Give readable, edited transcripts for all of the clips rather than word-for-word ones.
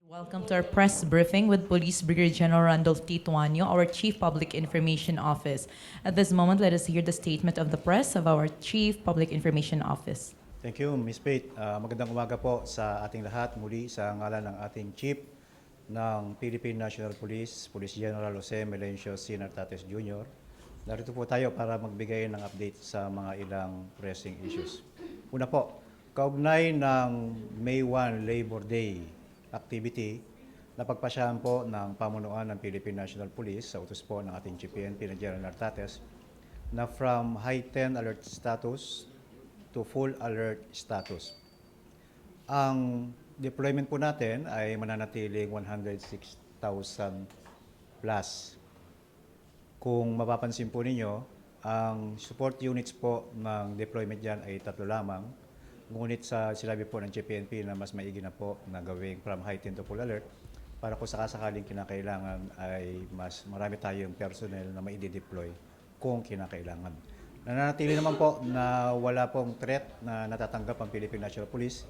Welcome to our press briefing with Police Brigadier General Randolph T. Tuanyo, our Chief Public Information Office. At this moment, let us hear the statement of the press of our Chief Public Information Office. Thank you, Ms. Pate. Magandang umaga po sa ating lahat. Muli sa ngalan ng ating Chief ng Philippine National Police, Police General Jose Melencio C. Nartates Jr. Narito po tayo para magbigay ng update sa mga ilang pressing issues. Una po, kaugnay ng May 1 Labor Day activity, napagpasyahan po ng pamunuan ng Philippine National Police sa utos po ng ating PNP na General Nartates na from heightened alert status to full alert status. Ang deployment po natin ay mananatiling 106,000 plus. Kung mapapansin po ninyo, ang support units po ng deployment dyan ay 3 lamang. Ngunit sa sinabi po ng GPNP na mas maigi na po na gawing from heightened to full alert para kung sakasakaling kinakailangan ay mas marami tayong personnel na maidi-deploy kung kinakailangan. Nananatili naman po na wala pong threat na natatanggap ang Philippine National Police.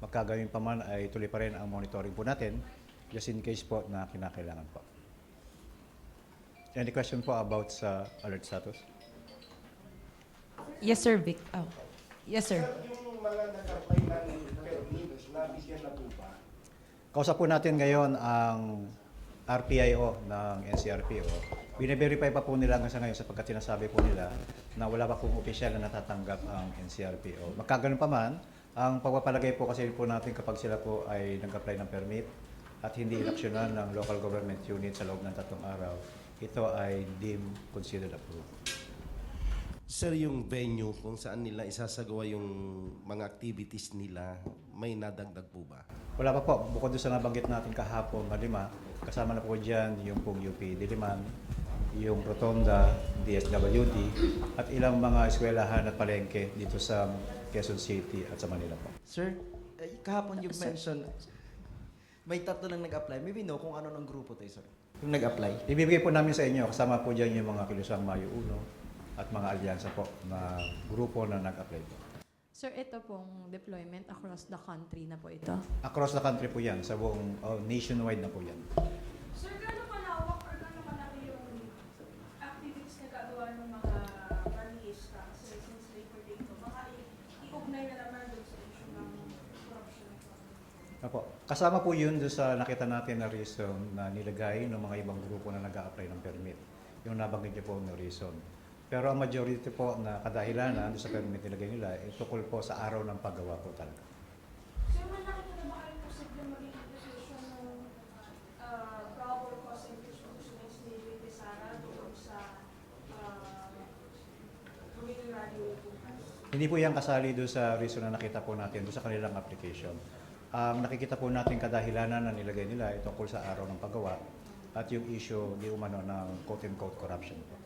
Magkagawin pa man ay tuloy pa rin ang monitoring po natin just in case po na kinakailangan po. Any question po about sa alert status? Yes, sir, Vic. Oh. Yes, sir. Yung mga nag-apply ng permits, nabigyan na po ba? Kausap po natin ngayon ang RPIO ng NCRPO. Bine-verify pa po nila hanggang sa ngayon sapagkat sinasabi po nila na wala pa pong opisyal na natatanggap ang NCRPO. Magkaganon pa man, ang pagpapalagay po kasi po natin kapag sila po ay nag-apply ng permit at hindi inaksyonan ng local government unit sa loob ng 3 araw, ito ay deemed considered approved. Sir, yung venue kung saan nila isasagawa yung mga activities nila, may nadagdag po ba? Wala pa po. Bukod doon sa nabanggit natin kahapon, malima, kasama na po dyan yung pong UP Diliman, yung Rotonda, DSWD, at ilang mga eskwelahan at palengke dito sa Quezon City at sa Manila po. Sir, kahapon you mentioned may 3 lang nag-apply. Maybe no kung ano ng grupo tayo, sir. Yung nag-apply. Ibibigay po namin sa inyo, kasama po dyan yung mga Kilusang Mayo 1 at mga alyansa po na grupo na nag-apply po. Sir, ito pong deployment across the country na po ito. Across the country po yan, sa buong nationwide na po yan. Sir, gano'ng malawak or gano'ng malaki yung activities na gagawa ng mga rallyista? Kasi since Labor Day ito, baka i-ugnay na naman doon sa issue ng corruption. Apo. Kasama po yun doon sa nakita natin na reason na nilagay ng mga ibang grupo na nag-a-apply ng permit. Yung nabanggit niyo po na reason. Pero ang majority po na kadahilanan doon sa permit nilagay nila ay tukol po sa araw ng paggawa po talaga. Sir, may nakita na ba kayo posible magiging position ng probable cause and constitutions ni Vicky Sara doon sa magiging rally bukas? Hindi po yan kasali doon sa reason na nakita po natin doon sa kanilang application. Ang nakikita po natin kadahilanan na nilagay nila ay tungkol sa araw ng paggawa at yung issue di umano ng quote-unquote corruption po.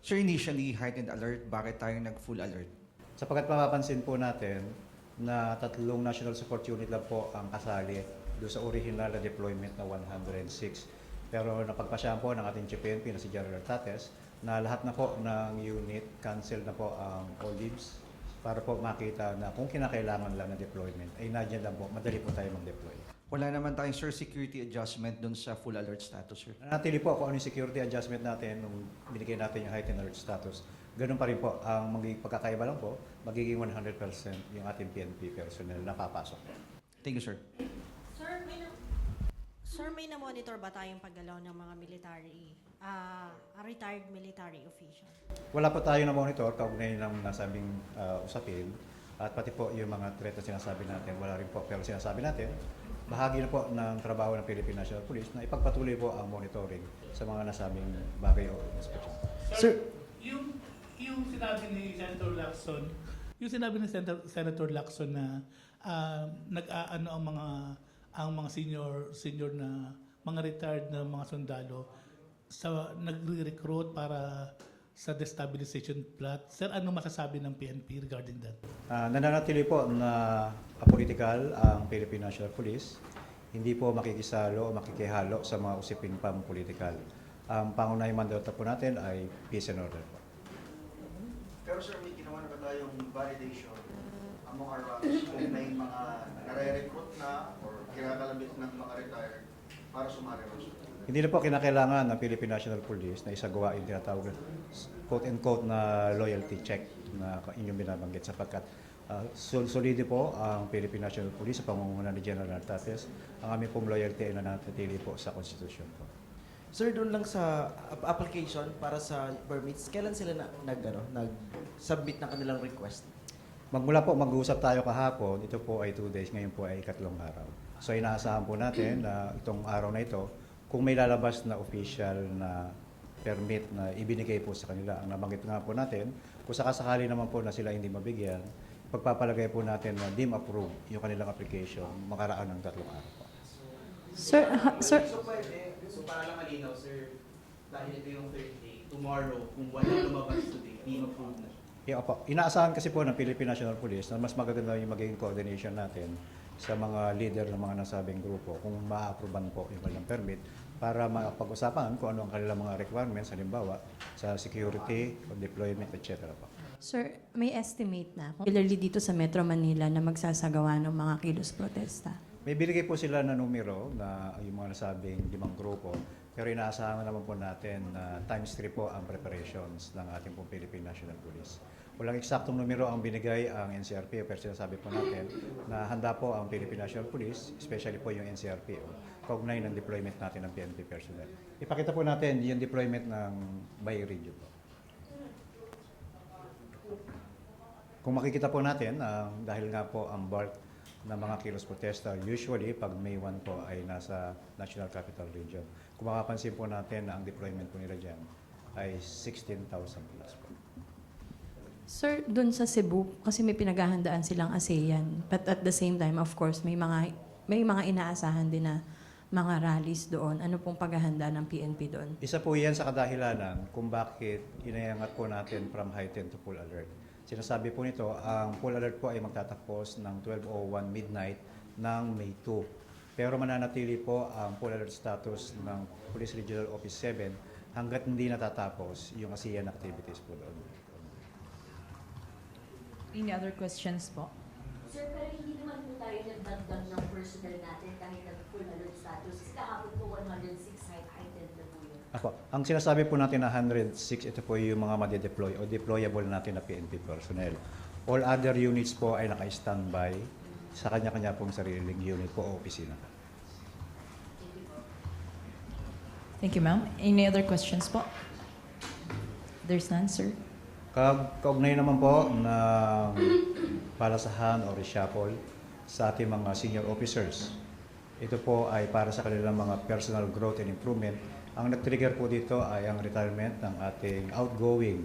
Sir, initially heightened alert, bakit tayo nag-full alert? Sapagkat mapapansin po natin na 3 national support unit lang po ang kasali doon sa original na deployment na 106. Pero napagpasyahan po ng ating GPNP na si General Nartates na lahat na po ng unit cancel na po ang all leaves para po makita na kung kinakailangan lang na deployment ay nadyan lang po, madali po tayo mag-deploy. Wala naman tayong, sir, security adjustment dun sa full alert status, sir. Nanatili po kung ano yung security adjustment natin nung binigay natin yung heightened alert status. Ganun pa rin po, ang magiging pagkakaiba lang po, magiging 100% yung ating PNP personnel na papasok. Thank you, sir. Sir, may na-monitor ba tayong paggalaw ng mga retired military official? Wala po tayo na monitor kaugnay ng nasabing usapin at pati po yung mga threat na sinasabi natin, wala rin po. Pero sinasabi natin, bahagi na po ng trabaho ng Philippine National Police na ipagpatuloy po ang monitoring sa mga nasabing bagay o inspection. Sir, yung sinabi ni Senator Lacson, Senator Lacson na nag-aano ang mga senior na mga retired na mga sundalo sa nagre-recruit para sa destabilization plot. Sir, ano masasabi ng PNP regarding that? Nananatili po na apolitical ang Philippine National Police. Hindi po makikisalo o makikihalo sa mga usapin pang-political. Ang pangunahing mandato po natin ay peace and order po. Pero sir, may ginawa na ba tayong validation among our ranks kung may mga nare-recruit na or kinakalabit ng maka-retire para sumali ron, sir? Hindi na po kinakailangan ng Philippine National Police na isagawa yung tinatawag na quote-unquote na loyalty check na inyong binabanggit sapagkat solide po ang Philippine National Police sa pamumuno ni General Nartates. Ang aming pong loyalty ay nananatili po sa konstitusyon po. Sir, doon lang sa application para sa permits, kailan sila nag-submit ng kanilang request? Magmula po, mag-uusap tayo kahapon, ito po ay 2 days, ngayon po ay 3 araw. So inaasahan po natin na itong araw na ito, kung may lalabas na official na permit na ibinigay po sa kanila, ang nabanggit nga po natin, kung sakasakali naman po na sila hindi mabigyan, pagpapalagay po natin na deem approve yung kanilang application makaraan ng 3 araw po. Sir, So pwede, so para lang malinaw, sir, dahil ito yung third day, tomorrow, kung wala lumabas today, di ma-prove na siya. Yeah, opo. Inaasahan kasi po ng Philippine National Police na mas magaganda yung magiging coordination natin sa mga leader ng mga nasabing grupo kung ma-approvean po yung kanilang permit para mapag-usapan kung ano ang kanilang mga requirements, halimbawa sa security, deployment, etc. po. Sir, may estimate na, particularly dito sa Metro Manila, na magsasagawa ng mga kilos protesta? May binigay po sila na numero na yung mga nasabing 5 grupo, pero inaasahan naman po natin na times 3 po ang preparations ng ating pong Philippine National Police. Walang eksaktong numero ang binigay ang NCRPO, pero sinasabi po natin na handa po ang Philippine National Police, especially po yung NCRPO, kaugnay ng deployment natin ng PNP personnel. Ipakita po natin yung deployment ng by region po. Kung makikita po natin, dahil nga po ang bulk ng mga kilos protesta, usually pag May 1 po ay nasa National Capital Region. Kung makapansin po natin na ang deployment po nila dyan ay 16,000 plus po. Sir, dun sa Cebu, kasi may pinaghahandaan silang ASEAN, but at the same time, of course, may mga inaasahan din na mga rallies doon. Ano pong paghahanda ng PNP doon? Isa po yan sa kadahilanan kung bakit inayangat po natin from heightened to full alert. Sinasabi po nito, ang full alert po ay magtatapos ng 12:01 midnight ng May 2. Pero mananatili po ang full alert status ng Police Regional Office 7 hanggat hindi natatapos yung ASEAN activities po doon. Any other questions po? Sir, pero hindi naman po tayo nagdagdag ng personnel natin kahit nag-full alert status. Kasi kahapon po 106 heightened na po yun. Ako, ang sinasabi po natin na 106, ito po yung mga madi-deploy o deployable natin na PNP personnel. All other units po ay naka-standby sa kanya-kanya pong sariling unit po o opisina. Thank you, ma'am. Any other questions po? There's none, sir. Kaugnay naman po ng palasahan o reshuffle sa ating mga senior officers. Ito po ay para sa kanilang mga personal growth and improvement. Ang nag-trigger po dito ay ang retirement ng ating outgoing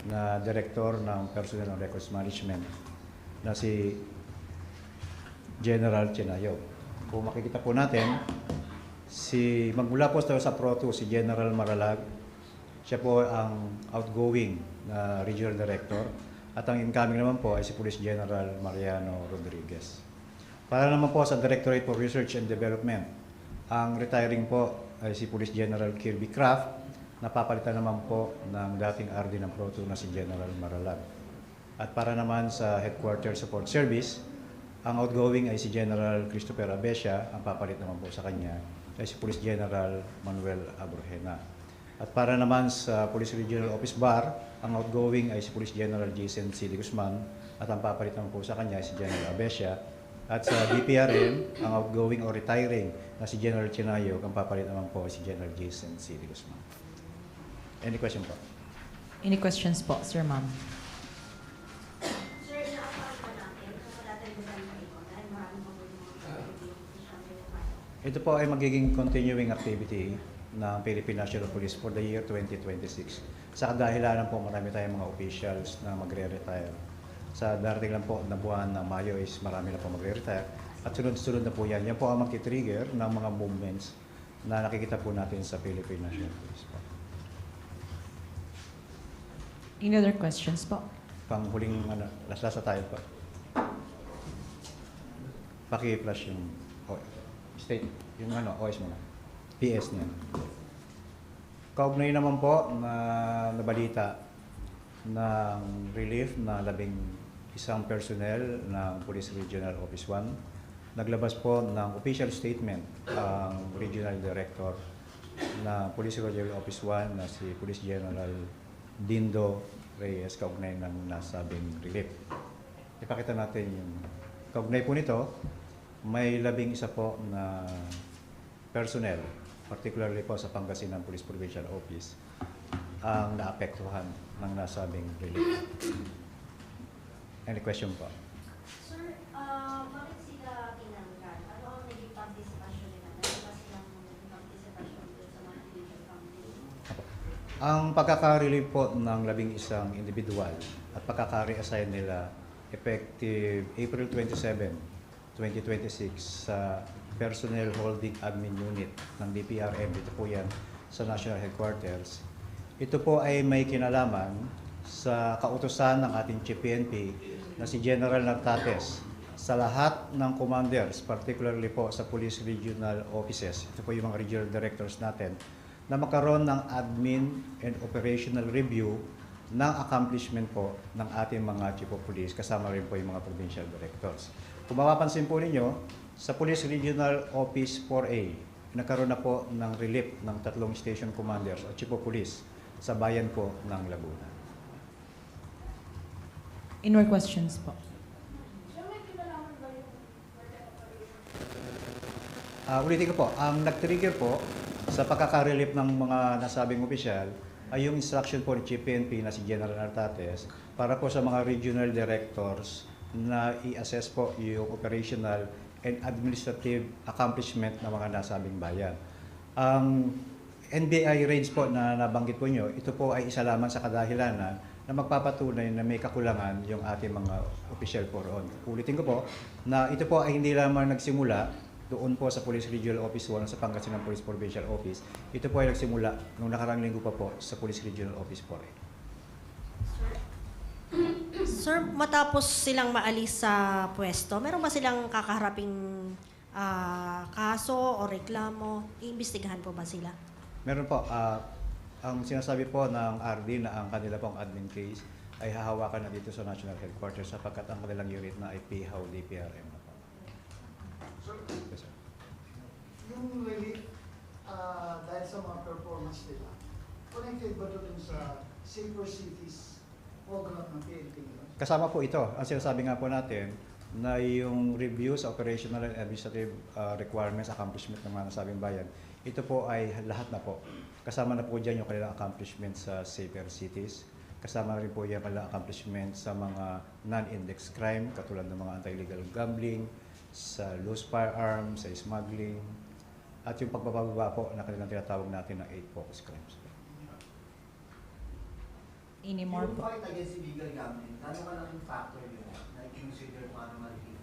na Director ng Personnel and Records Management na si General Chinayo. Kung makikita po natin, magmula po sa Pro2 si General Maralag, siya po ang outgoing na Regional Director at ang incoming naman po ay si Police General Mariano Rodriguez. Para naman po sa Directorate for Research and Development, ang retiring po ay si Police General Kirby Craft, napapalitan naman po ng dating RD ng Pro2 na si General Maralag. At para naman sa Headquarters Support Service, ang outgoing ay si General Christopher Abesia, ang papalit naman po sa kanya ay si Police General Manuel Abrojena. At para naman sa Police Regional Office Bar, ang outgoing ay si Police General Jason C. de Guzman at ang papalit naman po sa kanya ay si General Abesia. At sa DPRM, ang outgoing o retiring na si General Chinayo, ang papalit naman po ay si General Jason C. de Guzman. Any question po? Any questions po, sir, ma'am? Sir, na-apply pa natin. Wala tayong magandang ikonan. Maraming mga Ito po ay magiging continuing activity ng Philippine National Police for the year 2026. Sa kadahilanan po, marami tayong mga officials na magre-retire. Sa darating lang po na buwan ng Mayo is marami na po magre-retire. At sunod-sunod na po yan. Yan po ang magti-trigger ng mga movements na nakikita po natin sa Philippine National Police po. Any other questions po? Panghuling, last-last na tayo po. Paki-flash yung state, yung OS muna. PS niya. Kaugnay naman po na nabalita ng relief na 11 personnel ng Police Regional Office 1 naglabas po ng official statement ang Regional Director na Police Regional Office 1 na si Police General Dindo Reyes kaugnay ng nasabing relief. Ipakita natin yung kaugnay po nito, may 11 po na personnel, particularly po sa Pangasinan Police Provincial Office, ang naapektuhan ng nasabing relief. Any question po? Sir, bakit sila tinanggal? Ano ang naging participation nila? Dahil ba silang naging participation doon sa mga individual campaign? Ang pagkaka-relieve po ng 11 individual at pagkaka-reassign nila effective April 27, 2026 sa Personnel Holding Admin Unit ng DPRM. Ito po yan sa National Headquarters. Ito po ay may kinalaman sa kautusan ng ating Chief PNP na si General Nartates sa lahat ng commanders, particularly po sa Police Regional Offices, ito po yung mga regional directors natin, na magkaroon ng admin and operational review ng accomplishment po ng ating mga Chief of Police, kasama rin po yung mga provincial directors. Kung mapapansin po ninyo, sa Police Regional Office 4A, nagkaroon na po ng relief ng 3 station commanders o Chief of Police sa bayan po ng Laguna. Any more questions po? Sir, may kinalaman ba yung cartel operation? Ulitin ko po, ang nag-trigger po sa pagkaka-relief ng mga nasabing opisyal ay yung instruction po ni Chief PNP na si General Nartates para po sa mga regional directors na i-assess po yung operational and administrative accomplishment ng mga nasabing bayan. Ang NBI raids po na nabanggit po nyo, ito po ay isa lamang sa kadahilanan na magpapatunay na may kakulangan yung ating mga opisyal po roon. Ulitin ko po na ito po ay hindi lamang nagsimula doon po sa Police Regional Office 1 sa Pangasinan Police Provincial Office. Ito po ay nagsimula noong nakarang linggo pa po sa Police Regional Office 4A. Sir, matapos silang maalis sa pwesto, meron ba silang kakaharaping kaso o reklamo? Iimbestigahan po ba sila? Meron po, ang sinasabi po ng RD na ang kanila pong admin case ay hahawakan na dito sa National Headquarters sapagkat ang kanilang unit na ay PHAW DPRM na po. Sir, Yes, sir. yung relief dahil sa mga performance nila, connected ba doon sa Safer Cities program ng PNP nila? Kasama po ito. Ang sinasabi nga po natin na yung review sa operational and administrative requirements, accomplishment ng mga nasabing bayan, ito po ay lahat na po. Kasama na po dyan yung kanilang accomplishment sa Safer Cities. Kasama rin po yung kanilang accomplishment sa mga non-index crime, katulad ng mga anti-illegal gambling, sa loose firearms, sa smuggling, at yung pagbababa po na kanilang tinatawag natin ng 8 focus crimes. Any more Yung po? fight against illegal gambling, gano'ng malaking factor yun na i-consider paano ma-relieve?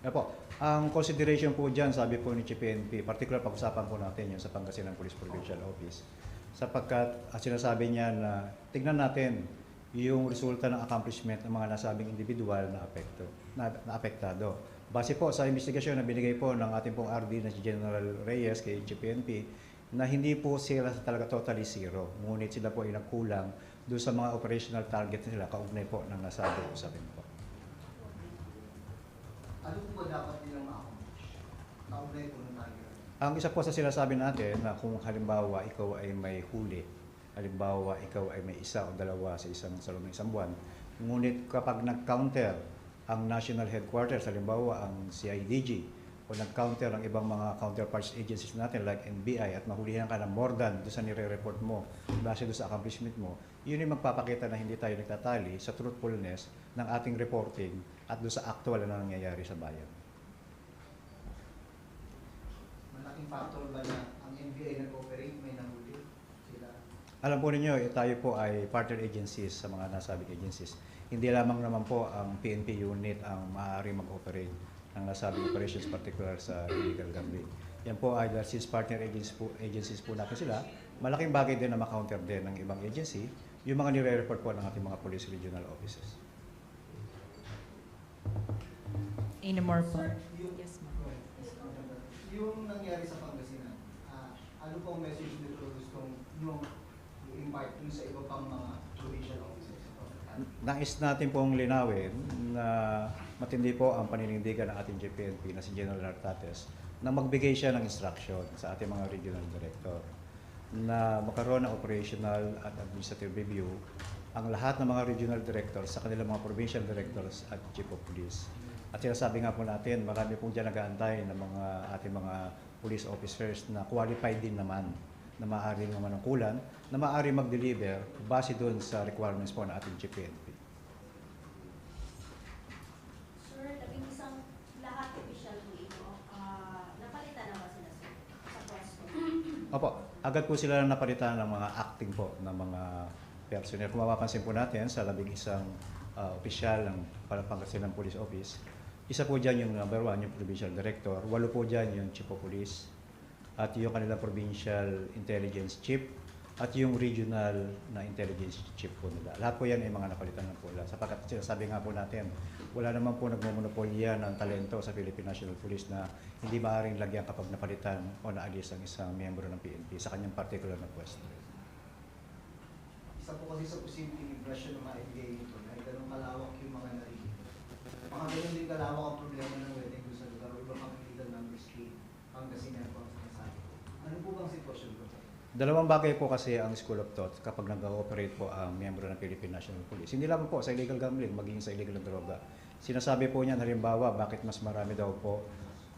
Po, ang consideration po dyan, sabi po ni Chief PNP, particular pag-usapan po natin yun sa Pangasinan Police Provincial Office, sapagkat sinasabi niya na tignan natin yung resulta ng accomplishment ng mga nasabing individual na apektado. Base po sa investigasyon na binigay po ng ating pong RD na si General Reyes kay Chief PNP, na hindi po sila talaga totally zero, ngunit sila po ay nagkulang doon sa mga operational target nila kaugnay po ng nasabi usapin po. Ano po ba dapat nilang ma-accomplish? Kaugnay po ng target. Ang isa po sa sinasabi natin na kung halimbawa ikaw ay may huli, halimbawa ikaw ay may isa o dalawa sa loob ng isang buwan, ngunit kapag nag-counter ang National Headquarters, halimbawa ang CIDG, o nag-counter ang ibang mga counterparts agencies natin like NBI at mahulihan ka ng more than doon sa nire-report mo, base doon sa accomplishment mo, yun yung magpapakita na hindi tayo nagtatali sa truthfulness ng ating reporting at doon sa actual na nangyayari sa bayan. Malaking factor ba na ang NBI nag-operate, may nahuli sila? Alam po ninyo, tayo po ay partner agencies sa mga nasabing agencies. Hindi lamang naman po ang PNP unit ang maaaring mag-operate ng nasabing operations, particular sa illegal gambling. Yan po ay dahil since partner agencies po natin sila, malaking bagay din na ma-counter din ng ibang agency yung mga nire-report po ng ating mga police regional offices. Any more po? Yung, Yes, ma'am. yung nangyari sa Pangasinan, ano pong message nito gustong nyo i-impart dun sa iba pang mga provincial offices? Nais natin pong linawin na matindi po ang paninindigan ng ating GPNP na si General Nartates na magbigay siya ng instruction sa ating mga regional director na magkaroon ng operational at administrative review ang lahat ng mga regional directors sa kanilang mga provincial directors at chief of police. At sinasabi nga po natin, marami pong dyan nag-aantay ng mga ating mga police officers na qualified din naman na maaari naman ng kulan, na maaari mag-deliver base doon sa requirements po ng ating GPNP. Sir, labing isang lahat official po ito, napalitan na ba sila sir, sa pwesto? Opo, agad po sila napalitan ng mga acting po ng mga personnel. Kung mapapansin po natin sa labing isang opisyal ng Pangasinan Police Office, isa po dyan yung number 1, yung provincial director, 8 po dyan yung chief of police, at yung kanilang provincial intelligence chief, at yung regional na intelligence chief po nila. Lahat po yan ay mga napalitan na po nila. Sapagkat sabi nga po natin, wala naman po nagmumonopolya ng talento sa Philippine National Police na hindi maaaring lagyan kapag napalitan o naalis ang isang miyembro ng PNP sa kanyang particular na pwesto. Isa po kasi sa posibleng impression na maibigay nito na ganun kalawak yung mga narinig. Mga ganun din kalawak ang problema ng wedding doon sa lugar o ibang kapitan ng Biscayne, Pangasinan po ang sinasabi. Ano po bang sitwasyon ko? Dalawang bagay po kasi ang School of Thought kapag nag-ooperate po ang miyembro ng Philippine National Police. Hindi lang po sa illegal gambling, maging sa illegal na droga. Sinasabi po niyan, halimbawa, bakit mas marami daw po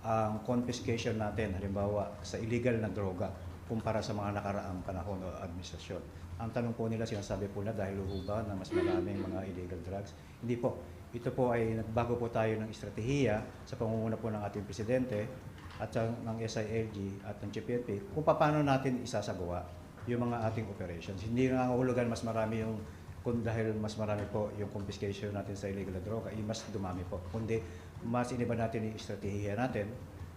ang confiscation natin, halimbawa, sa illegal na droga kumpara sa mga nakaraang panahon o administrasyon. Ang tanong po nila, sinasabi po na dahil ba na mas maraming mga illegal drugs? Hindi po. Ito po ay nagbago po tayo ng estratehiya sa pangunguna po ng ating presidente at ng SILG at ng GPNP kung paano natin isasagawa yung mga ating operations. Hindi nangangahulugan mas marami yung, kung dahil mas marami po yung confiscation natin sa illegal na droga, mas dumami po. Kundi mas iniba natin yung estratehiya natin,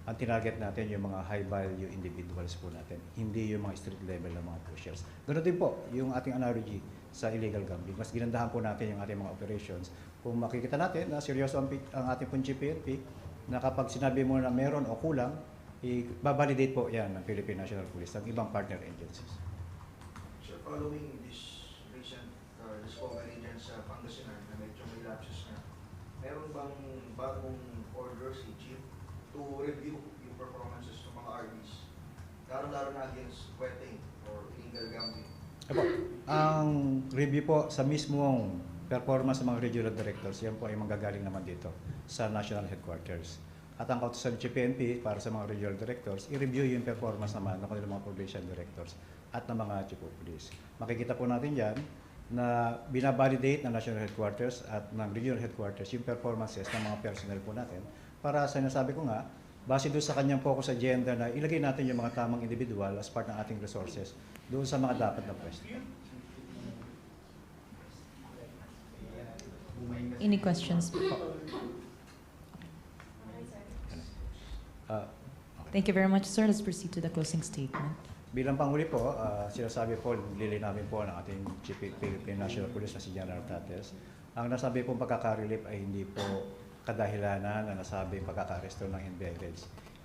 ang tinarget natin yung mga high value individuals po natin, hindi yung mga street level na mga pushers. Ganoon din po yung ating analogy sa illegal gambling. Mas ginandahan po natin yung ating mga operations. Kung makikita natin na seryoso ang ating pong GPNP, na kapag sinabi mo na meron o kulang, i-validate po yan ng Philippine National Police, ng ibang partner agencies. Sir, following this recent discovery dyan sa Pangasinan na medyo may lapses na, meron bang bagong order si Chief to review yung performances ng mga RDs, lalo-lalo na against betting or illegal gambling? Apo, ang review po sa mismong performance ng mga regional directors, yan po ay manggagaling naman dito sa national headquarters. At ang kautusan ng GPNP para sa mga regional directors, i-review yung performance naman ng kanilang mga provincial directors at ng mga chief of police. Makikita po natin dyan na binabalidate ng national headquarters at ng regional headquarters yung performances ng mga personnel po natin para sa nasabi ko nga, base doon sa kanyang focus agenda na ilagay natin yung mga tamang individual as part ng ating resources doon sa mga dapat na pwesto. Any questions? Thank you very much, sir. Let's proceed to the closing statement. Bilang panghuli po, sinasabi po, lilinawin po ng ating Chief Philippine National Police na si General Nartates, ang nasabi pong pagkaka-relief ay hindi po kadahilanan na nasabing pagkaka-aresto ng NBI-Reds.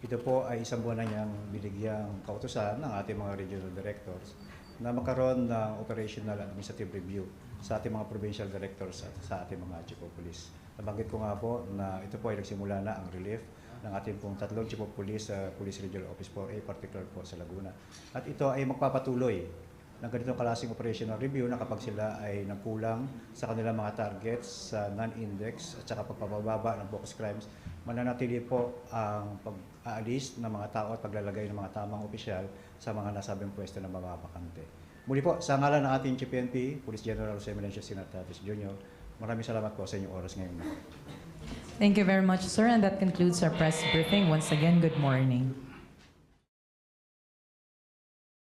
Ito po ay isang buwan na niyang binigyang kautusan ng ating mga regional directors na magkaroon ng operational administrative review sa ating mga provincial directors at sa ating mga chief of police. Nabanggit ko nga po na ito po ay nagsimula na ang relief ng ating pong 3 chief of police sa Police Regional Office 4A, particular po sa Laguna. At ito ay magpapatuloy ng ganitong klaseng operational review na kapag sila ay nagkulang sa kanilang mga targets sa non-index at saka pagpapababa ng focus crimes, mananatili po ang pag-aalis ng mga tao at paglalagay ng mga tamang opisyal sa mga nasabing pwesto ng mga bakante. Muli po, sa ngalan ng ating GPNP, Police General Jose Melencio C. Nartates Jr., maraming salamat po sa inyong oras ngayon. Thank you very much, sir. And that concludes our press briefing. Once again, good morning.